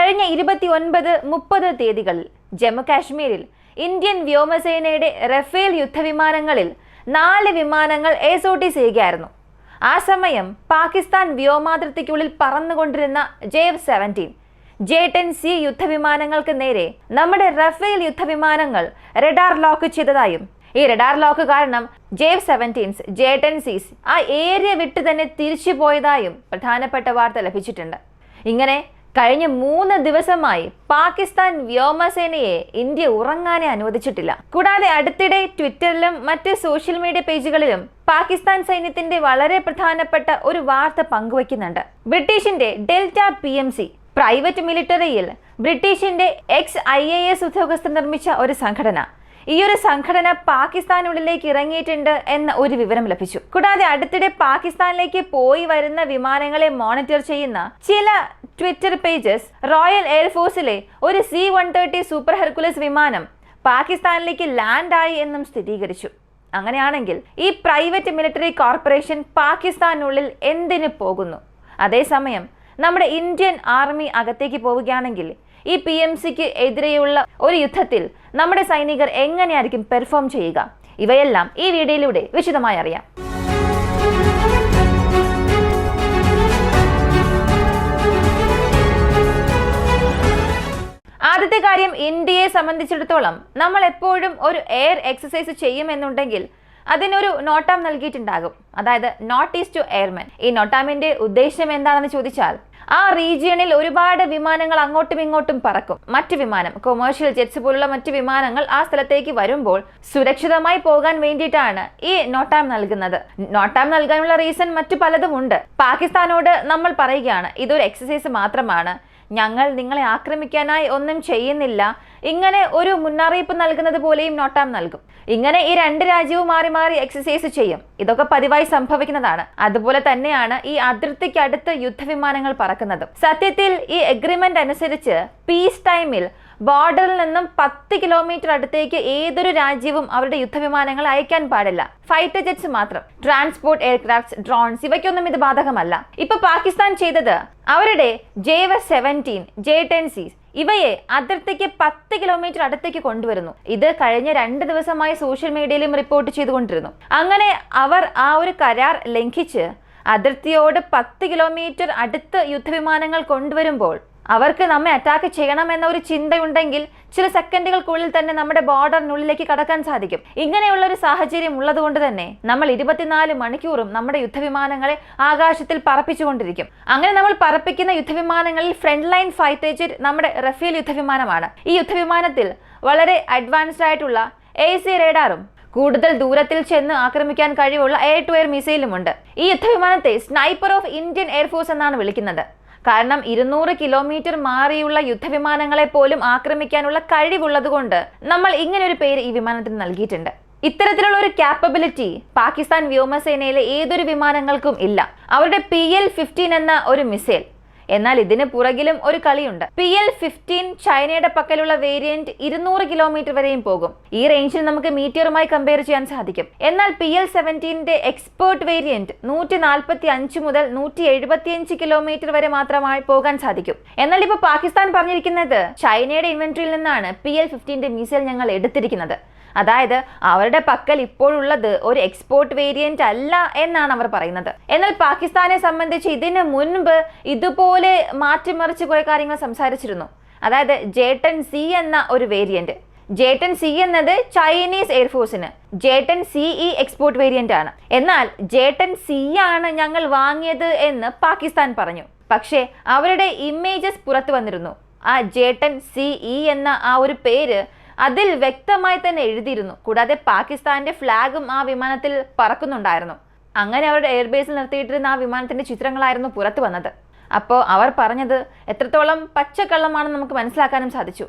കഴിഞ്ഞ 29-30 തീയതികളിൽ ജമ്മു കാശ്മീരിൽ ഇന്ത്യൻ വ്യോമസേനയുടെ റഫേൽ യുദ്ധവിമാനങ്ങളിൽ 4 വിമാനങ്ങൾ SOT ചെയ്യുകയായിരുന്നു. ആ സമയം പാകിസ്ഥാൻ വ്യോമാതിർത്തിക്കുള്ളിൽ പറന്നുകൊണ്ടിരുന്ന JF-17 J-10C യുദ്ധവിമാനങ്ങൾക്ക് നേരെ നമ്മുടെ റഫേൽ യുദ്ധവിമാനങ്ങൾ റഡാർ ലോക്ക് ചെയ്തതായും ഈ റഡാർ ലോക്ക് കാരണം JF-17s J-10Cs ആ ഏരിയ വിട്ട് തന്നെ തിരിച്ചു പോയതായും പ്രധാനപ്പെട്ട വാർത്ത ലഭിച്ചിട്ടുണ്ട്. ഇങ്ങനെ കഴിഞ്ഞ 3 ദിവസമായി പാകിസ്ഥാൻ വ്യോമസേനയെ ഇന്ത്യ ഉറങ്ങാനേ അനുവദിച്ചിട്ടില്ല. കൂടാതെ അടുത്തിടെ ട്വിറ്ററിലും മറ്റ് സോഷ്യൽ മീഡിയ പേജുകളിലും പാകിസ്ഥാൻ സൈന്യത്തിന്റെ വളരെ പ്രധാനപ്പെട്ട ഒരു വാർത്ത പങ്കുവയ്ക്കുന്നുണ്ട്. ബ്രിട്ടീഷിന്റെ ഡെൽറ്റ PMC പ്രൈവറ്റ് മിലിറ്ററിയിൽ ബ്രിട്ടീഷിന്റെ ex-IAS ഉദ്യോഗസ്ഥർ നിർമ്മിച്ച ഒരു സംഘടന. ഈ ഒരു സംഘടന പാകിസ്ഥാനുള്ളിലേക്ക് ഇറങ്ങിയിട്ടുണ്ട് എന്ന ഒരു വിവരം ലഭിച്ചു. കൂടാതെ അടുത്തിടെ പാകിസ്ഥാനിലേക്ക് പോയി വരുന്ന വിമാനങ്ങളെ മോണിറ്റർ ചെയ്യുന്ന ചില ട്വിറ്റർ പേജസ് റോയൽ എയർഫോഴ്സിലെ ഒരു C-130 സൂപ്പർ ഹെർക്കുലസ് വിമാനം പാകിസ്ഥാനിലേക്ക് ലാൻഡ് ആയി എന്നും സ്ഥിരീകരിച്ചു. അങ്ങനെയാണെങ്കിൽ ഈ പ്രൈവറ്റ് മിലിറ്ററി കോർപ്പറേഷൻ പാകിസ്ഥാനുള്ളിൽ എന്തിനു പോകുന്നു? അതേസമയം നമ്മുടെ ഇന്ത്യൻ ആർമി അകത്തേക്ക് പോവുകയാണെങ്കിൽ ഈ PMCക്ക് എതിരെയുള്ള ഒരു യുദ്ധത്തിൽ നമ്മുടെ സൈനികർ എങ്ങനെയായിരിക്കും പെർഫോം ചെയ്യുക? ഇവയെല്ലാം ഈ വീഡിയോയിലൂടെ വിശദമായി അറിയാം. ആദ്യത്തെ കാര്യം, ഇന്ത്യയെ സംബന്ധിച്ചിടത്തോളം നമ്മൾ എപ്പോഴും ഒരു എയർ എക്സസൈസ് ചെയ്യുമെന്നുണ്ടെങ്കിൽ അതിനൊരു നോട്ടാം നൽകിയിട്ടുണ്ടാകും. അതായത് നോട്ട് ഈസ് ടു എയർമെൻ. ഈ നോട്ടാമിന്റെ ഉദ്ദേശം എന്താണെന്ന് ചോദിച്ചാൽ ആ റീജിയണിൽ ഒരുപാട് വിമാനങ്ങൾ അങ്ങോട്ടും ഇങ്ങോട്ടും പറക്കും. മറ്റു വിമാനം, കൊമേഴ്ഷ്യൽ ജെറ്റ്സ് പോലുള്ള മറ്റു വിമാനങ്ങൾ ആ സ്ഥലത്തേക്ക് വരുമ്പോൾ സുരക്ഷിതമായി പോകാൻ വേണ്ടിയിട്ടാണ് ഈ നോട്ടാം നൽകുന്നത്. നോട്ടാം നൽകാനുള്ള റീസൺ മറ്റു പലതും ഉണ്ട്. പാകിസ്ഥാനോട് നമ്മൾ പറയുകയാണ്, ഇതൊരു എക്സസൈസ് മാത്രമാണ്, ഞങ്ങൾ നിങ്ങളെ ആക്രമിക്കാനായി ഒന്നും ചെയ്യുന്നില്ല, ഇങ്ങനെ ഒരു മുന്നറിയിപ്പ് നൽകുന്നത് പോലെയും നോട്ടാം നൽകും. ഇങ്ങനെ ഈ 2 രാജ്യവും മാറി മാറി എക്സസൈസ് ചെയ്യും. ഇതൊക്കെ പതിവായി സംഭവിക്കുന്നതാണ്. അതുപോലെ തന്നെയാണ് ഈ അതിർത്തിക്ക് അടുത്ത് യുദ്ധവിമാനങ്ങൾ പറക്കുന്നത്. സത്യത്തിൽ ഈ എഗ്രിമെന്റ് അനുസരിച്ച് പീസ് ടൈമിൽ ബോർഡറിൽ നിന്നും 10 കിലോമീറ്റർ അടുത്തേക്ക് ഏതൊരു രാജ്യവും അവരുടെ യുദ്ധവിമാനങ്ങൾ അയക്കാൻ പാടില്ല. ഫൈറ്റർ ജെറ്റ്സ് മാത്രം. ട്രാൻസ്പോർട്ട് എയർക്രാഫ്റ്റ്, ഡ്രോൺസ് ഇവയ്ക്കൊന്നും ഇത് ബാധകമല്ല. ഇപ്പൊ പാകിസ്ഥാൻ ചെയ്തത് അവരുടെ JF-17 J-10Cs ഇവയെ അതിർത്തിക്ക് 10 കിലോമീറ്റർ അടുത്തേക്ക് കൊണ്ടുവരുന്നു. ഇത് കഴിഞ്ഞ 2 ദിവസമായി സോഷ്യൽ മീഡിയയിലും റിപ്പോർട്ട് ചെയ്തുകൊണ്ടിരുന്നു. അങ്ങനെ അവർ ആ ഒരു കരാർ ലംഘിച്ച് അതിർത്തിയോട് 10 കിലോമീറ്റർ അടുത്ത് യുദ്ധവിമാനങ്ങൾ കൊണ്ടുവരുമ്പോൾ അവർക്ക് നമ്മെ അറ്റാക്ക് ചെയ്യണമെന്ന ഒരു ചിന്തയുണ്ടെങ്കിൽ ചില സെക്കൻഡുകൾക്കുള്ളിൽ തന്നെ നമ്മുടെ ബോർഡറിനുള്ളിലേക്ക് കടക്കാൻ സാധിക്കും. ഇങ്ങനെയുള്ള ഒരു സാഹചര്യം ഉള്ളതുകൊണ്ട് തന്നെ നമ്മൾ 24 മണിക്കൂറും നമ്മുടെ യുദ്ധവിമാനങ്ങളെ ആകാശത്തിൽ പറപ്പിച്ചുകൊണ്ടിരിക്കും. അങ്ങനെ നമ്മൾ പറപ്പിക്കുന്ന യുദ്ധവിമാനങ്ങളിൽ ഫ്രണ്ട് ലൈൻ ഫൈറ്റർ ജെറ്റ് നമ്മുടെ റഫേൽ യുദ്ധവിമാനമാണ്. ഈ യുദ്ധവിമാനത്തിൽ വളരെ അഡ്വാൻസ്ഡ് ആയിട്ടുള്ള AC റേഡാറും കൂടുതൽ ദൂരത്തിൽ ചെന്ന് ആക്രമിക്കാൻ കഴിവുള്ള എയർ ടു എയർ മിസൈലുമുണ്ട്. ഈ യുദ്ധവിമാനത്തെ സ്നൈപ്പർ ഓഫ് ഇന്ത്യൻ എയർഫോഴ്സ് എന്നാണ് വിളിക്കുന്നത്. കാരണം 200 കിലോമീറ്റർ മാറിയുള്ള യുദ്ധവിമാനങ്ങളെ പോലും ആക്രമിക്കാനുള്ള കഴിവുള്ളതുകൊണ്ട് നമ്മൾ ഇങ്ങനെ ഒരു പേര് ഈ വിമാനത്തിന് നൽകിയിട്ടുണ്ട്. ഇത്തരത്തിലുള്ള ഒരു ക്യാപ്പബിലിറ്റി പാകിസ്ഥാൻ വ്യോമസേനയിലെ ഏതൊരു വിമാനങ്ങൾക്കും ഇല്ല. അവരുടെ PL-15 എന്ന ഒരു മിസൈൽ. എന്നാൽ ഇതിന് പുറകിലും ഒരു കളിയുണ്ട്. PL-15 ചൈനയുടെ പക്കലുള്ള വേരിയന്റ് 200 കിലോമീറ്റർ വരെയും പോകും. ഈ റേഞ്ചിൽ നമുക്ക് മീറ്റിയറുമായി കമ്പയർ ചെയ്യാൻ സാധിക്കും. എന്നാൽ PL-17ന്റെ എക്സ്പേർട്ട് വേരിയന്റ് 145 മുതൽ 175 കിലോമീറ്റർ വരെ മാത്രമായി പോകാൻ സാധിക്കും. എന്നാൽ ഇപ്പോൾ പാകിസ്ഥാൻ പറഞ്ഞിരിക്കുന്നത് ചൈനയുടെ ഇൻവെന്ററിയിൽ നിന്നാണ് PL-15ന്റെ മിസൈൽ ഞങ്ങൾ എടുത്തിരിക്കുന്നത്. അതായത് അവരുടെ പക്കൽ ഇപ്പോഴുള്ളത് ഒരു എക്സ്പോർട്ട് വേരിയന്റ് അല്ല എന്നാണ് അവർ പറയുന്നത്. എന്നാൽ പാകിസ്ഥാനെ സംബന്ധിച്ച് ഇതിന് മുൻപ് ഇതുപോലെ മാറ്റിമറിച്ച് കുറെ കാര്യങ്ങൾ സംസാരിച്ചിരുന്നു. അതായത് J-10C എന്ന ഒരു വേരിയന്റ്. J-10C എന്നത് ചൈനീസ് എയർഫോഴ്സിന് J-10CE എക്സ്പോർട്ട് വേരിയന്റ് ആണ്. എന്നാൽ J-10C ആണ് ഞങ്ങൾ വാങ്ങിയത് എന്ന് പാകിസ്ഥാൻ പറഞ്ഞു. പക്ഷേ അവരുടെ ഇമേജസ് പുറത്തു വന്നിരുന്നു. ആ J-10CE എന്ന ആ ഒരു പേര് അതിൽ വ്യക്തമായി തന്നെ എഴുതിയിരുന്നു. കൂടാതെ പാകിസ്ഥാന്റെ ഫ്ലാഗും ആ വിമാനത്തിൽ പറക്കുന്നുണ്ടായിരുന്നു. അങ്ങനെ അവരുടെ എയർബേസിൽ നിർത്തിയിട്ടിരുന്ന ആ വിമാനത്തിന്റെ ചിത്രങ്ങളായിരുന്നു പുറത്തു വന്നത്. അപ്പോൾ അവർ പറഞ്ഞത് എത്രത്തോളം പച്ചക്കള്ളമാണെന്ന് നമുക്ക് മനസ്സിലാക്കാനും സാധിച്ചു.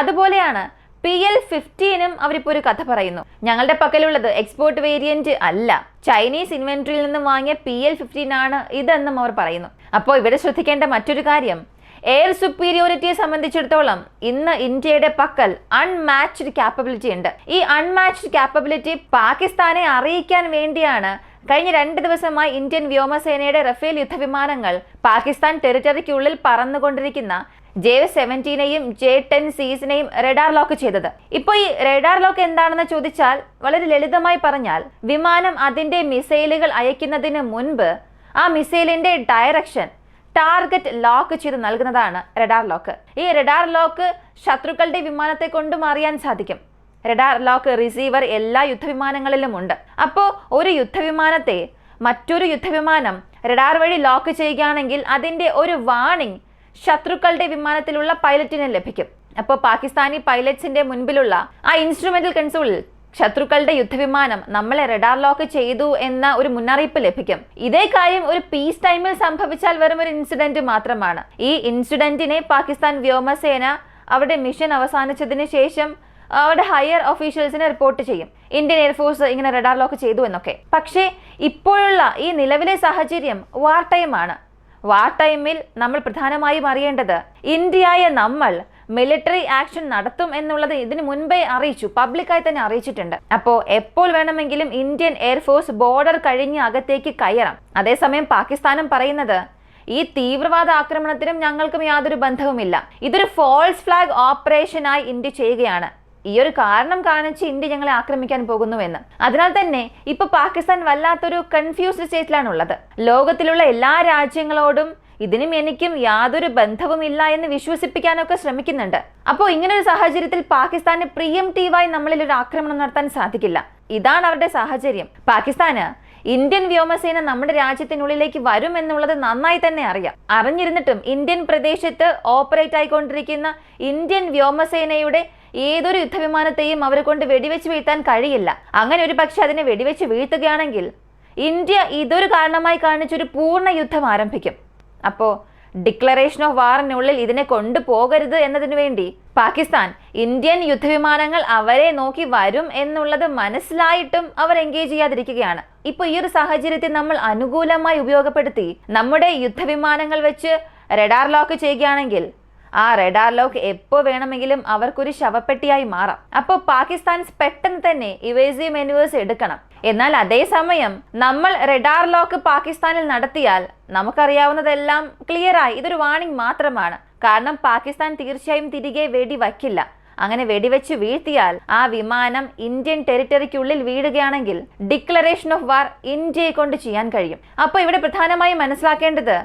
അതുപോലെയാണ് PL-15നും അവരിപ്പോൾ ഒരു കഥ പറയുന്നു. ഞങ്ങളുടെ പക്കലുള്ളത് എക്സ്പോർട്ട് വേരിയന്റ് അല്ല, ചൈനീസ് ഇൻവെന്ററിയിൽ നിന്നും വാങ്ങിയ PL-15 ആണ് ഇതെന്നും അവർ പറയുന്നു. അപ്പോൾ ഇവിടെ ശ്രദ്ധിക്കേണ്ട മറ്റൊരു കാര്യം, എയർ സുപ്പീരിയോറിറ്റിയെ സംബന്ധിച്ചിടത്തോളം ഇന്ന് ഇന്ത്യയുടെ പക്കൽ അൺമാച്ച്ഡ് ക്യാപ്പബിലിറ്റി ഉണ്ട്. ഈ അൺമാച്ച്ഡ് ക്യാപ്പബിലിറ്റി പാകിസ്ഥാനെ അറിയിക്കാൻ വേണ്ടിയാണ് കഴിഞ്ഞ 2 ദിവസമായി ഇന്ത്യൻ വ്യോമസേനയുടെ റഫേൽ യുദ്ധവിമാനങ്ങൾ പാകിസ്ഥാൻ ടെറിട്ടറിക്കുള്ളിൽ പറന്നുകൊണ്ടിരിക്കുന്ന J-17നെയും J-10Cs റഡാർ ലോക്ക് ചെയ്തത്. ഇപ്പോൾ ഈ റഡാർ ലോക്ക് എന്താണെന്ന് ചോദിച്ചാൽ വളരെ ലളിതമായി പറഞ്ഞാൽ വിമാനം അതിന്റെ മിസൈലുകൾ അയക്കുന്നതിന് മുൻപ് ആ മിസൈലിന്റെ ഡയറക്ഷൻ ടാർഗറ്റ് ലോക്ക് ചെയ്ത് നൽകുന്നതാണ് റഡാർ ലോക്ക്. ഈ റഡാർ ലോക്ക് ശത്രുക്കളുടെ വിമാനത്തെ കൊണ്ടും അറിയാൻ സാധിക്കും. റഡാർ ലോക്ക് റിസീവർ എല്ലാ യുദ്ധവിമാനങ്ങളിലും ഉണ്ട്. അപ്പോൾ ഒരു യുദ്ധവിമാനത്തെ മറ്റൊരു യുദ്ധവിമാനം റഡാർ വഴി ലോക്ക് ചെയ്യുകയാണെങ്കിൽ അതിന്റെ ഒരു വാർണിംഗ് ശത്രുക്കളുടെ വിമാനത്തിലുള്ള പൈലറ്റിന് ലഭിക്കും. അപ്പോൾ പാകിസ്ഥാനി പൈലറ്റ്സിന്റെ മുൻപിലുള്ള ആ ഇൻസ്ട്രുമെന്റൽ കൺസോളിൽ ശത്രുക്കളുടെ യുദ്ധവിമാനം നമ്മളെ റഡാർ ലോക്ക് ചെയ്തു എന്ന ഒരു മുന്നറിയിപ്പ് ലഭിക്കും. ഇതേ കാര്യം ഒരു പീസ് ടൈമിൽ സംഭവിച്ചാൽ വെറും ഒരു ഇൻസിഡന്റ് മാത്രമാണ്. ഈ ഇൻസിഡന്റിനെ പാകിസ്ഥാൻ വ്യോമസേന അവരുടെ മിഷൻ അവസാനിച്ചതിന് ശേഷം അവരുടെ ഹയർ ഒഫീഷ്യൽസിനെ റിപ്പോർട്ട് ചെയ്യും. ഇന്ത്യൻ എയർഫോഴ്സ് ഇങ്ങനെ റഡാർ ലോക്ക് ചെയ്തു എന്നൊക്കെ. പക്ഷേ ഇപ്പോഴുള്ള ഈ നിലവിലെ സാഹചര്യം വാർ ടൈമാണ്. വാർ ടൈമിൽ നമ്മൾ പ്രധാനമായും അറിയേണ്ടത് ഇന്ത്യയായ നമ്മൾ മിലിറ്ററി ആക്ഷൻ നടത്തും എന്നുള്ളത് ഇതിനു മുൻപേ അറിയിച്ചു, പബ്ലിക്കായി തന്നെ അറിയിച്ചിട്ടുണ്ട്. അപ്പോൾ എപ്പോൾ വേണമെങ്കിലും ഇന്ത്യൻ എയർഫോഴ്സ് ബോർഡർ കഴിഞ്ഞ് അകത്തേക്ക് കയറാം. അതേസമയം പാകിസ്ഥാനും പറയുന്നത് ഈ തീവ്രവാദ ആക്രമണത്തിനും ഞങ്ങൾക്കും യാതൊരു ബന്ധവുമില്ല, ഇതൊരു ഫോൾസ് ഫ്ലാഗ് ഓപ്പറേഷനായി ഇന്ത്യ ചെയ്യുകയാണ്, ഈ ഒരു കാരണം കാണിച്ച് ഇന്ത്യ ഞങ്ങളെ ആക്രമിക്കാൻ പോകുന്നുവെന്ന്. അതിനാൽ തന്നെ ഇപ്പൊ പാകിസ്ഥാൻ വല്ലാത്തൊരു കൺഫ്യൂസ്ഡ് സ്റ്റേറ്റിലാണുള്ളത്. ലോകത്തിലുള്ള എല്ലാ രാജ്യങ്ങളോടും ഇതിനും എനിക്കും യാതൊരു ബന്ധവുമില്ല എന്ന് വിശ്വസിപ്പിക്കാനൊക്കെ ശ്രമിക്കുന്നുണ്ട്. അപ്പോൾ ഇങ്ങനൊരു സാഹചര്യത്തിൽ പാകിസ്ഥാന് പ്രിയംറ്റീവായി നമ്മളിൽ ഒരു ആക്രമണം നടത്താൻ സാധിക്കില്ല. ഇതാണ് അവരുടെ സാഹചര്യം. പാകിസ്ഥാന് ഇന്ത്യൻ വ്യോമസേന നമ്മുടെ രാജ്യത്തിനുള്ളിലേക്ക് വരും എന്നുള്ളത് നന്നായി തന്നെ അറിയാം. അറിഞ്ഞിരുന്നിട്ടും ഇന്ത്യൻ പ്രദേശത്ത് ഓപ്പറേറ്റ് ആയിക്കൊണ്ടിരിക്കുന്ന ഇന്ത്യൻ വ്യോമസേനയുടെ ഏതൊരു യുദ്ധവിമാനത്തെയും അവരെ കൊണ്ട് വെടിവെച്ച് വീഴ്ത്താൻ കഴിയില്ല. അങ്ങനെ ഒരു പക്ഷെ അതിനെ വെടിവെച്ച് വീഴ്ത്തുകയാണെങ്കിൽ ഇന്ത്യ ഇതൊരു കാരണമായി കാണിച്ചൊരു പൂർണ്ണ യുദ്ധം ആരംഭിക്കും. അപ്പോൾ ഡിക്ലറേഷൻ ഓഫ് വാറിനുള്ളിൽ ഇതിനെ കൊണ്ടുപോകരുത് എന്നതിനു വേണ്ടി പാകിസ്ഥാൻ ഇന്ത്യൻ യുദ്ധവിമാനങ്ങൾ അവരെ നോക്കി വരും എന്നുള്ളത് മനസ്സിലായിട്ടും അവർ എൻഗേജ് ചെയ്യാതിരിക്കുകയാണ്. ഇപ്പോൾ ഈ ഒരു സാഹചര്യത്തെ നമ്മൾ അനുകൂലമായി ഉപയോഗപ്പെടുത്തി നമ്മുടെ യുദ്ധവിമാനങ്ങൾ വെച്ച് റഡാർ ലോക്ക് ചെയ്യുകയാണെങ്കിൽ ആ റഡാർ ലോക്ക് എപ്പോൾ വേണമെങ്കിലും അവർക്കൊരു ശവപ്പെട്ടിയായി മാറാം. അപ്പോൾ പാകിസ്ഥാൻ പെട്ടെന്ന് തന്നെ ഇവേസീവ് മെനുവേഴ്സ് എടുക്കണം. എന്നാൽ അതേസമയം നമ്മൾ റഡാർ ലോക്ക് പാകിസ്ഥാനിൽ നടത്തിയാൽ നമുക്കറിയാവുന്നതെല്ലാം ക്ലിയറായി ഇതൊരു വാർണിംഗ് മാത്രമാണ്. കാരണം പാകിസ്ഥാൻ തീർച്ചയായും തിരികെ വെടി വയ്ക്കില്ല. അങ്ങനെ വെടിവെച്ച് വീഴ്ത്തിയാൽ ആ വിമാനം ഇന്ത്യൻ ടെറിട്ടറിക്കുള്ളിൽ വീഴുകയാണെങ്കിൽ ഡിക്ലറേഷൻ ഓഫ് വാർ ഇന്ത്യയെ കൊണ്ട് ചെയ്യാൻ കഴിയും. അപ്പോൾ ഇവിടെ പ്രധാനമായും മനസ്സിലാക്കേണ്ടത്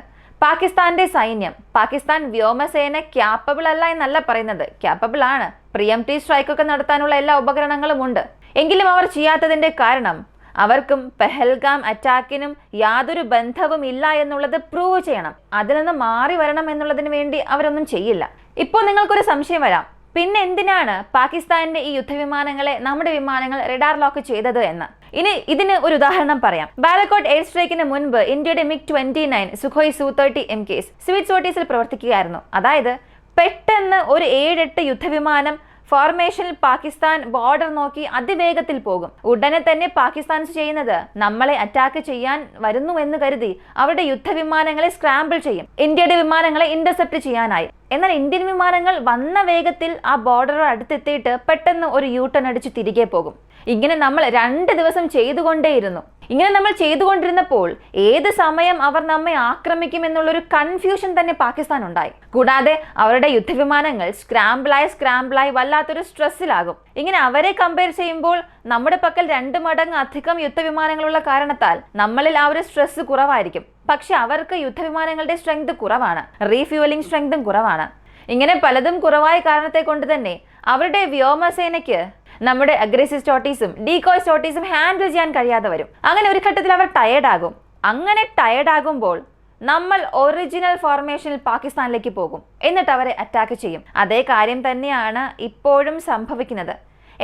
പാകിസ്ഥാന്റെ സൈന്യം, പാകിസ്ഥാൻ വ്യോമസേന ക്യാപ്പബിൾ അല്ല എന്നല്ല പറയുന്നത്, ക്യാപ്പബിൾ ആണ്. പ്രിയംറ്റീവ് സ്ട്രൈക്കൊക്കെ നടത്താനുള്ള എല്ലാ ഉപകരണങ്ങളും ഉണ്ട്. എങ്കിലും അവർ ചെയ്യാത്തതിന്റെ കാരണം അവർക്കും പെഹൽഗാം അറ്റാക്കിനും യാതൊരു ബന്ധവും ഇല്ല എന്നുള്ളത് പ്രൂവ് ചെയ്യണം. അതിൽ നിന്ന് മാറി വരണം എന്നുള്ളതിന് വേണ്ടി അവരൊന്നും ചെയ്യില്ല. ഇപ്പോൾ നിങ്ങൾക്കൊരു സംശയം വരാം, പിന്നെ എന്തിനാണ് പാകിസ്ഥാന്റെ ഈ യുദ്ധവിമാനങ്ങളെ നമ്മുടെ വിമാനങ്ങൾ റഡാർ ലോക്ക് ചെയ്തത് എന്ന്. ഇനി ഇതിന് ഒരു ഉദാഹരണം പറയാം. ബാലക്കോട്ട് എയർ സ്ട്രൈക്കിന് മുൻപ് ഇന്ത്യയുടെ MiG-29 സുഖോയ് Su-30 MKs സ്വീറ്റ് സോട്ടീസിൽ പ്രവർത്തിക്കുകയായിരുന്നു. അതായത് പെട്ടെന്ന് ഒരു 7-8 യുദ്ധവിമാനം ഫോർമേഷനിൽ പാകിസ്ഥാൻ ബോർഡർ നോക്കി അതിവേഗത്തിൽ പോകും. ഉടനെ തന്നെ പാകിസ്ഥാൻ ചെയ്യുന്നത് നമ്മളെ അറ്റാക്ക് ചെയ്യാൻ വരുന്നു എന്ന് കരുതി അവരുടെ യുദ്ധവിമാനങ്ങളെ സ്ക്രാമ്പിൾ ചെയ്യും, ഇന്ത്യയുടെ വിമാനങ്ങളെ ഇന്റർസെപ്റ്റ് ചെയ്യാനായി. എന്നാൽ ഇന്ത്യൻ വിമാനങ്ങൾ വന്ന വേഗത്തിൽ ആ ബോർഡറോട് അടുത്തെത്തിയിട്ട് പെട്ടെന്ന് ഒരു യൂട്ടേൺ അടിച്ച് തിരികെ പോകും. ഇങ്ങനെ നമ്മൾ 2 ദിവസം ചെയ്തുകൊണ്ടേയിരുന്നു. ഇങ്ങനെ നമ്മൾ ചെയ്തുകൊണ്ടിരുന്നപ്പോൾ ഏത് സമയം അവർ നമ്മെ ആക്രമിക്കും എന്നുള്ളൊരു കൺഫ്യൂഷൻ തന്നെ പാകിസ്ഥാൻ ഉണ്ടായി. കൂടാതെ അവരുടെ യുദ്ധവിമാനങ്ങൾ സ്ക്രാമ്പിളായി വല്ലാത്തൊരു സ്ട്രെസ്സിലാകും. ഇങ്ങനെ അവരെ കമ്പയർ ചെയ്യുമ്പോൾ നമ്മുടെ പക്കൽ 2 മടങ്ങ് അധികം യുദ്ധവിമാനങ്ങളുള്ള കാരണത്താൽ നമ്മളിൽ ആ ഒരു സ്ട്രെസ് കുറവായിരിക്കും. പക്ഷെ അവർക്ക് യുദ്ധവിമാനങ്ങളുടെ സ്ട്രെങ്ത് കുറവാണ്, റീഫ്യൂവലിംഗ് സ്ട്രെങ്തും കുറവാണ്. ഇങ്ങനെ പലതും കുറവായ കാരണത്തെ കൊണ്ട് തന്നെ അവരുടെ വ്യോമസേനയ്ക്ക് നമ്മുടെ അഗ്രസീവ് സ്റ്റോട്ടീസും ഡീകോയ് സ്റ്റോട്ടീസും ഹാൻഡിൽ ചെയ്യാൻ കഴിയാതെ വരും. അങ്ങനെ ഒരു ഘട്ടത്തിൽ അവർ ടയേർഡാകും. അങ്ങനെ ടയേർഡാകുമ്പോൾ നമ്മൾ ഒറിജിനൽ ഫോർമേഷനിൽ പാകിസ്ഥാനിലേക്ക് പോകും, എന്നിട്ട് അവരെ അറ്റാക്ക് ചെയ്യും. അതേ കാര്യം തന്നെയാണ് ഇപ്പോഴും സംഭവിക്കുന്നത്.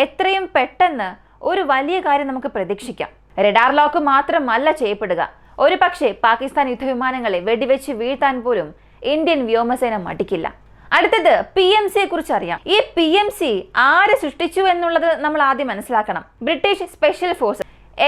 എത്രയും പെട്ടെന്ന് ഒരു വലിയ കാര്യം നമുക്ക് പ്രതീക്ഷിക്കാം. റഡാർ ലോക്ക് മാത്രമല്ല ചെയ്യപ്പെടുക, ഒരു പക്ഷേ പാകിസ്ഥാൻ യുദ്ധവിമാനങ്ങളെ വെടിവെച്ച് വീഴ്ത്താൻ പോലും ഇന്ത്യൻ വ്യോമസേന മടിക്കില്ല. അടുത്തത് PMCയെ കുറിച്ച് അറിയാം. ഈ PMC ആര് സൃഷ്ടിച്ചു എന്നുള്ളത് നമ്മൾ ആദ്യം മനസ്സിലാക്കണം. ബ്രിട്ടീഷ് സ്പെഷ്യൽ ഫോഴ്സ്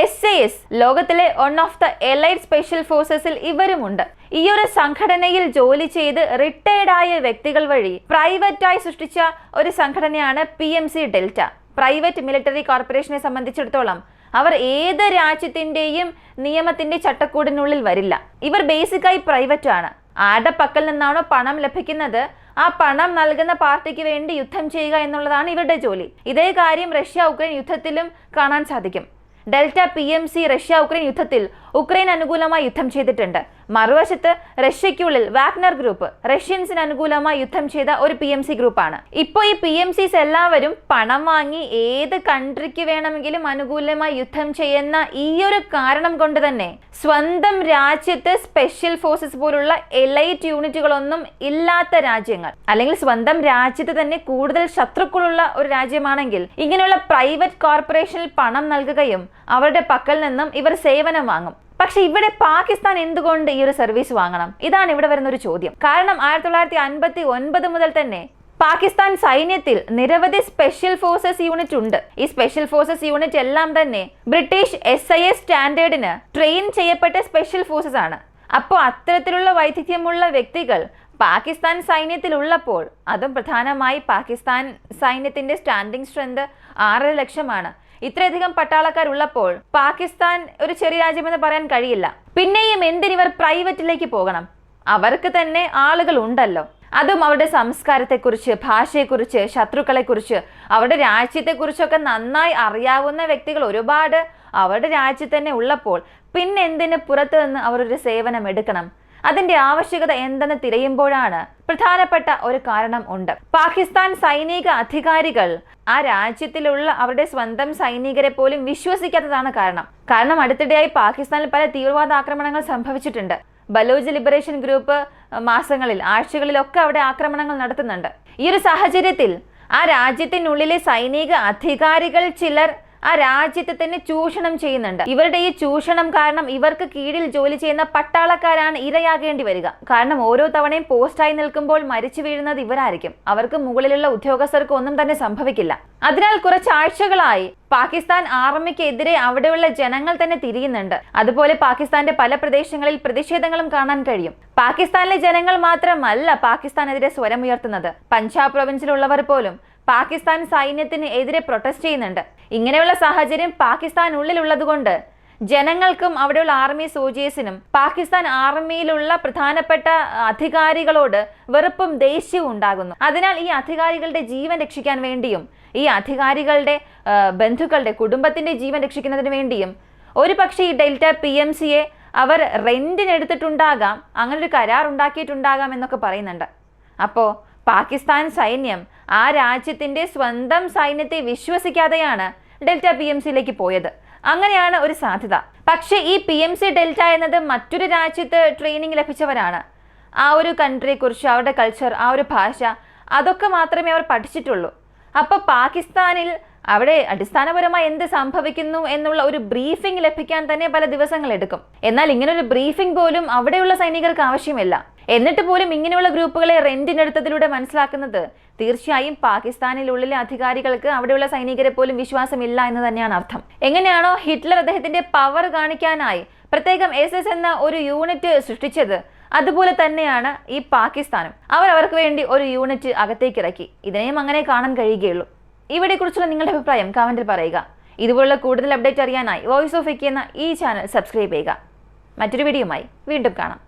SAS, ലോകത്തിലെ one of the elite special ഫോഴ്സസിൽ ഇവരുമുണ്ട്. ഈ ഒരു സംഘടനയിൽ ജോലി ചെയ്ത് റിട്ടയർഡ് ആയ വ്യക്തികൾ വഴി പ്രൈവറ്റായി സൃഷ്ടിച്ച ഒരു സംഘടനയാണ് PMC ഡെൽറ്റ. പ്രൈവറ്റ് മിലിറ്ററി കോർപ്പറേഷനെ സംബന്ധിച്ചിടത്തോളം അവർ ഏത് രാജ്യത്തിന്റെയും നിയമത്തിന്റെ ചട്ടക്കൂടിനുള്ളിൽ വരില്ല. ഇവർ ബേസിക്കായി പ്രൈവറ്റ് ആണ്. ആരുടെ പക്കൽ നിന്നാണോ പണം ലഭിക്കുന്നത് ആ പണം നൽകുന്ന പാർട്ടിക്ക് വേണ്ടി യുദ്ധം ചെയ്യുക എന്നുള്ളതാണ് ഇവരുടെ ജോലി. ഇതേ കാര്യം റഷ്യ ഉക്രൈൻ യുദ്ധത്തിലും കാണാൻ സാധിക്കും. ഡെൽറ്റ PMC റഷ്യ ഉക്രൈൻ യുദ്ധത്തിൽ ഉക്രൈൻ അനുകൂലമായി യുദ്ധം ചെയ്തിട്ടുണ്ട്. മറുവശത്ത് റഷ്യയ്ക്കുള്ളിൽ വാഗ്നർ ഗ്രൂപ്പ് റഷ്യൻസിന് അനുകൂലമായി യുദ്ധം ചെയ്ത ഒരു PMC ഗ്രൂപ്പാണ്. ഇപ്പോൾ ഈ PMCs എല്ലാവരും പണം വാങ്ങി ഏത് കൺട്രിക്ക് വേണമെങ്കിലും അനുകൂലമായി യുദ്ധം ചെയ്യുന്ന ഈ ഒരു കാരണം കൊണ്ട് തന്നെ സ്വന്തം രാജ്യത്ത് സ്പെഷ്യൽ ഫോഴ്സസ് പോലുള്ള എലൈറ്റ് യൂണിറ്റുകളൊന്നും ഇല്ലാത്ത രാജ്യങ്ങൾ, അല്ലെങ്കിൽ സ്വന്തം രാജ്യത്ത് തന്നെ കൂടുതൽ ശത്രുക്കളുള്ള ഒരു രാജ്യമാണെങ്കിൽ ഇങ്ങനെയുള്ള പ്രൈവറ്റ് കോർപ്പറേഷനിൽ പണം നൽകുകയും അവരുടെ പക്കൽ നിന്നും ഇവർ സേവനം വാങ്ങും. പക്ഷെ ഇവിടെ പാകിസ്ഥാൻ എന്തുകൊണ്ട് ഈ ഒരു സർവീസ് വാങ്ങണം? ഇതാണ് ഇവിടെ വരുന്ന ഒരു ചോദ്യം. കാരണം 1959 മുതൽ തന്നെ പാകിസ്ഥാൻ സൈന്യത്തിൽ നിരവധി സ്പെഷ്യൽ ഫോഴ്സസ് യൂണിറ്റ് ഉണ്ട്. ഈ സ്പെഷ്യൽ ഫോഴ്സസ് യൂണിറ്റ് എല്ലാം തന്നെ ബ്രിട്ടീഷ് SIS സ്റ്റാൻഡേർഡിന് ട്രെയിൻ ചെയ്യപ്പെട്ട സ്പെഷ്യൽ ഫോഴ്സസ് ആണ്. അപ്പോൾ അത്തരത്തിലുള്ള വൈദഗ്ധ്യമുള്ള വ്യക്തികൾ പാകിസ്ഥാൻ സൈന്യത്തിൽ ഉള്ളപ്പോൾ, അതും പ്രധാനമായി പാകിസ്ഥാൻ സൈന്യത്തിന്റെ സ്റ്റാൻഡിംഗ് സ്ട്രെങ്ത് 6 ലക്ഷമാണ്. ഇത്രയധികം പട്ടാളക്കാരുള്ളപ്പോൾ പാകിസ്ഥാൻ ഒരു ചെറിയ രാജ്യമെന്ന് പറയാൻ കഴിയില്ല. പിന്നെയും എന്തിനിവർ പ്രൈവറ്റിലേക്ക് പോകണം? അവർക്ക് തന്നെ ആളുകൾ ഉണ്ടല്ലോ. അതും അവരുടെ സംസ്കാരത്തെക്കുറിച്ച്, ഭാഷയെക്കുറിച്ച്, ശത്രുക്കളെക്കുറിച്ച്, അവരുടെ രാജ്യത്തെക്കുറിച്ചൊക്കെ നന്നായി അറിയാവുന്ന വ്യക്തികൾ ഒരുപാട് അവരുടെ രാജ്യത്ത് തന്നെ ഉള്ളപ്പോൾ പിന്നെ എന്തിന് പുറത്തു നിന്ന് അവർ ഒരു സേവനം എടുക്കണം? അതിന്റെ ആവശ്യകത എന്തെന്ന് തിരയുമ്പോഴാണ് പ്രധാനപ്പെട്ട ഒരു കാരണം ഉണ്ട്. പാകിസ്ഥാൻ സൈനിക അധികാരികൾ ആ രാജ്യത്തിലുള്ള അവരുടെ സ്വന്തം സൈനികരെ പോലും വിശ്വസിക്കാത്തതാണ് കാരണം അടുത്തിടെയായി പാകിസ്ഥാനിൽ പല തീവ്രവാദ ആക്രമണങ്ങൾ സംഭവിച്ചിട്ടുണ്ട്. ബലൂച്ച് ലിബറേഷൻ ഗ്രൂപ്പ് ആഴ്ചകളിലൊക്കെ അവിടെ ആക്രമണങ്ങൾ നടത്തുന്നുണ്ട്. ഈ ഒരു സാഹചര്യത്തിൽ ആ രാജ്യത്തിനുള്ളിലെ സൈനിക അധികാരികൾ ചിലർ ആ രാജ്യത്തെ തന്നെ ചൂഷണം ചെയ്യുന്നുണ്ട്. ഇവരുടെ ഈ ചൂഷണം കാരണം ഇവർക്ക് കീഴിൽ ജോലി ചെയ്യുന്ന പട്ടാളക്കാരാണ് ഇരയാകേണ്ടി വരിക. കാരണം ഓരോ തവണയും പോസ്റ്റായി നിൽക്കുമ്പോൾ മരിച്ചു വീഴുന്നത് ഇവരായിരിക്കും. അവർക്ക് മുകളിലുള്ള ഉദ്യോഗസ്ഥർക്ക് ഒന്നും തന്നെ സംഭവിക്കില്ല. അതിനാൽ കുറച്ചാഴ്ചകളായി പാകിസ്ഥാൻ ആർമിക്കെതിരെ അവിടെയുള്ള ജനങ്ങൾ തന്നെ തിരിയുന്നുണ്ട്. അതുപോലെ പാകിസ്ഥാന്റെ പല പ്രദേശങ്ങളിൽ പ്രതിഷേധങ്ങളും കാണാൻ കഴിയും. പാകിസ്ഥാനിലെ ജനങ്ങൾ മാത്രമല്ല പാകിസ്ഥാനെതിരെ സ്വരമുയർത്തുന്നത്. പഞ്ചാബ് പ്രൊവിൻസിലുള്ളവർ പോലും പാകിസ്ഥാൻ സൈന്യത്തിന് എതിരെ പ്രൊട്ടസ്റ്റ് ചെയ്യുന്നുണ്ട്. ഇങ്ങനെയുള്ള സാഹചര്യം പാകിസ്ഥാനുള്ളിലുള്ളത് കൊണ്ട് ജനങ്ങൾക്കും അവിടെയുള്ള ആർമി സോൾജേഴ്സിനും പാകിസ്ഥാൻ ആർമിയിലുള്ള പ്രധാനപ്പെട്ട അധികാരികളോട് വെറുപ്പും ദേഷ്യവും ഉണ്ടാകുന്നു. അതിനാൽ ഈ അധികാരികളുടെ ജീവൻ രക്ഷിക്കാൻ വേണ്ടിയും ഈ അധികാരികളുടെ ബന്ധുക്കളുടെ കുടുംബത്തിന്റെ ജീവൻ രക്ഷിക്കുന്നതിന് വേണ്ടിയും ഒരു പക്ഷേ ഈ ഡെൽറ്റ PMCയെ അവർ റെന്റിനെടുത്തിട്ടുണ്ടാകാം, അങ്ങനെ ഒരു കരാർ ഉണ്ടാക്കിയിട്ടുണ്ടാകാം എന്നൊക്കെ പറയുന്നുണ്ട്. അപ്പോൾ പാകിസ്ഥാൻ സൈന്യം ആ രാജ്യത്തിന്റെ സ്വന്തം സൈന്യത്തെ വിശ്വസിക്കാതെയാണ് ഡെൽറ്റ PMCയിലേക്ക് പോയത്. അങ്ങനെയാണ് ഒരു സാധ്യത. പക്ഷേ ഈ PMC ഡെൽറ്റ എന്നത് മറ്റൊരു രാജ്യത്ത് ട്രെയിനിങ് ലഭിച്ചവരാണ്. ആ ഒരു കൺട്രിയെക്കുറിച്ച്, അവരുടെ കൾച്ചർ, ആ ഒരു ഭാഷ, അതൊക്കെ മാത്രമേ അവർ പഠിച്ചിട്ടുള്ളൂ. അപ്പോൾ പാകിസ്ഥാനിൽ അവിടെ അടിസ്ഥാനപരമായി എന്ത് സംഭവിക്കുന്നു എന്നുള്ള ഒരു ബ്രീഫിംഗ് ലഭിക്കാൻ തന്നെ പല ദിവസങ്ങൾ എടുക്കും. എന്നാൽ ഇങ്ങനൊരു ബ്രീഫിംഗ് പോലും അവിടെയുള്ള സൈനികർക്ക് ആവശ്യമില്ല. എന്നിട്ട് പോലും ഇങ്ങനെയുള്ള ഗ്രൂപ്പുകളെ റെന്റിനെടുത്തതിലൂടെ മനസ്സിലാക്കുന്നത് തീർച്ചയായും പാകിസ്ഥാനിലുള്ളിലെ അധികാരികൾക്ക് അവിടെയുള്ള സൈനികരെ പോലും വിശ്വാസമില്ല എന്ന് തന്നെയാണ് അർത്ഥം. എങ്ങനെയാണോ ഹിറ്റ്ലർ അദ്ദേഹത്തിന്റെ പവർ കാണിക്കാനായി പ്രത്യേകം SS എന്ന ഒരു യൂണിറ്റ് സൃഷ്ടിച്ചത്, അതുപോലെ തന്നെയാണ് ഈ പാകിസ്ഥാനും. അവർക്ക് വേണ്ടി ഒരു യൂണിറ്റ് അകത്തേക്ക് ഇറക്കി. ഇതിനെയും അങ്ങനെ കാണാൻ കഴിയുകയുള്ളൂ. ഇവിടെക്കുറിച്ചുള്ള നിങ്ങളുടെ അഭിപ്രായം കമന്റിൽ പറയുക. ഇതുപോലുള്ള കൂടുതൽ അപ്ഡേറ്റ് അറിയാനായി വോയിസ് ഓഫ് വിക്കി എന്ന ഈ ചാനൽ സബ്സ്ക്രൈബ് ചെയ്യുക. മറ്റൊരു വീഡിയോയുമായി വീണ്ടും കാണാം.